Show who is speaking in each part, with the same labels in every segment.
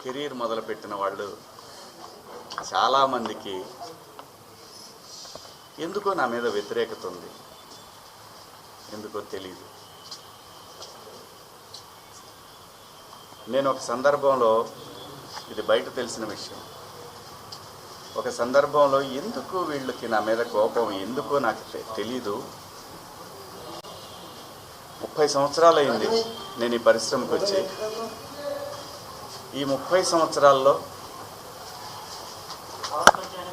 Speaker 1: Career మొదలుపెట్టిన వాళ్ళు చాలామందికి ఎందుకో నా మీద వ్యతిరేకత ఉంది, ఎందుకో తెలియదు. నేను ఒక సందర్భంలో, ఇది బయట తెలిసిన విషయం, ఒక సందర్భంలో ఎందుకు వీళ్ళకి నా మీద కోపం ఎందుకో నాకు తెలీదు. 30 సంవత్సరాలు అయింది నేను ఈ పరిశ్రమకు వచ్చి. ఈ 30 సంవత్సరాల్లో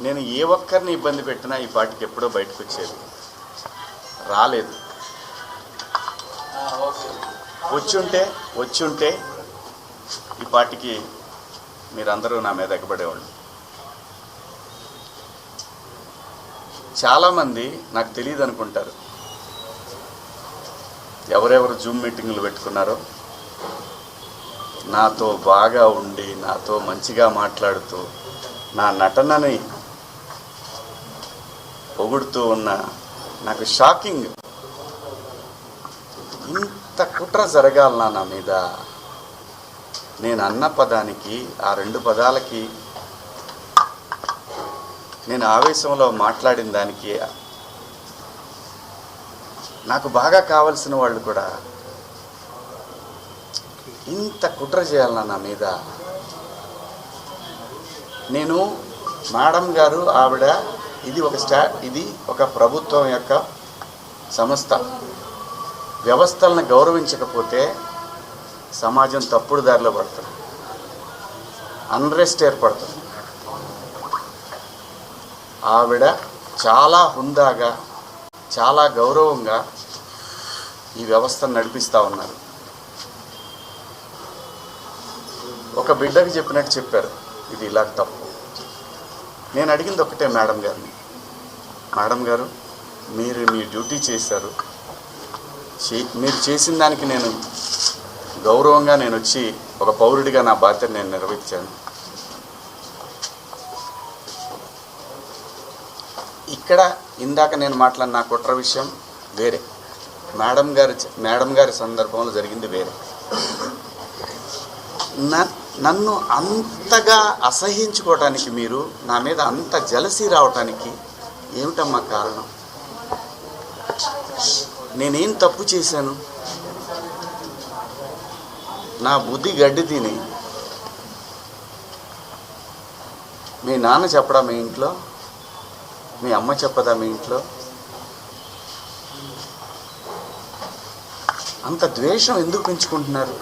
Speaker 1: నేను ఏ ఒక్కరిని ఇబ్బంది పెట్టినా ఈ పాటికి ఎప్పుడో బయటకు వచ్చేది రాలేదు. వచ్చుంటే ఈ పాటికి మీరందరూ నా మీద ఎగబడేవాళ్ళు. చాలామంది నాకు తెలియదు అనుకుంటారు, ఎవరెవరు జూమ్ మీటింగులు పెట్టుకున్నారో, నాతో బాగా ఉండి నాతో మంచిగా మాట్లాడుతూ నా నటనని పొగుడుతూ ఉన్న, నాకు షాకింగ్, ఇంత కుట్ర జరగాలనా నా మీద? నేను అన్న పదానికి, ఆ 2 పదాలకి, నేను ఆవేశంలో మాట్లాడిన దానికి, నాకు బాగా కావలసిన వాళ్ళు కూడా ఇంత కుట్ర చేయాలన్నా నా మీద? నేను మేడం గారు, ఆవిడ, ఇది ఒక ప్రభుత్వం యొక్క సంస్థ. వ్యవస్థలను గౌరవించకపోతే సమాజం తప్పుడు దారిలో పడుతుంది, అన్రెస్ట్ ఏర్పడుతుంది. ఆవిడ చాలా హుందాగా, చాలా గౌరవంగా ఈ వ్యవస్థను నడిపిస్తూ ఉన్నారు. ఒక బిడ్డకి చెప్పినట్టు చెప్పారు, ఇది ఇలా తప్పు. నేను అడిగింది ఒకటే మేడం గారిని, మేడం గారు మీరు మీ డ్యూటీ చేశారు, మీరు చేసిన దానికి నేను గౌరవంగా నేను వచ్చి ఒక పౌరుడిగా నా బాధ్యత నేను నిర్వహించాను. ఇక్కడ ఇందాక నేను మాట్లాడిన నా కుట్ర విషయం వేరే, మేడం గారి సందర్భంలో జరిగింది వేరే. నన్ను అంతగా అసహించుకోవటానికి, మీరు నా మీద అంత జలసీ రావటానికి ఏమిటమ్మా కారణం? నేనేం తప్పు చేశాను? నా బుద్ధి గడ్డి తిని మీ నాన్న చెప్పడా మీ ఇంట్లో? మీ అమ్మ చెప్పదా మీ ఇంట్లో? అంత ద్వేషం ఎందుకు పెంచుకుంటున్నారు?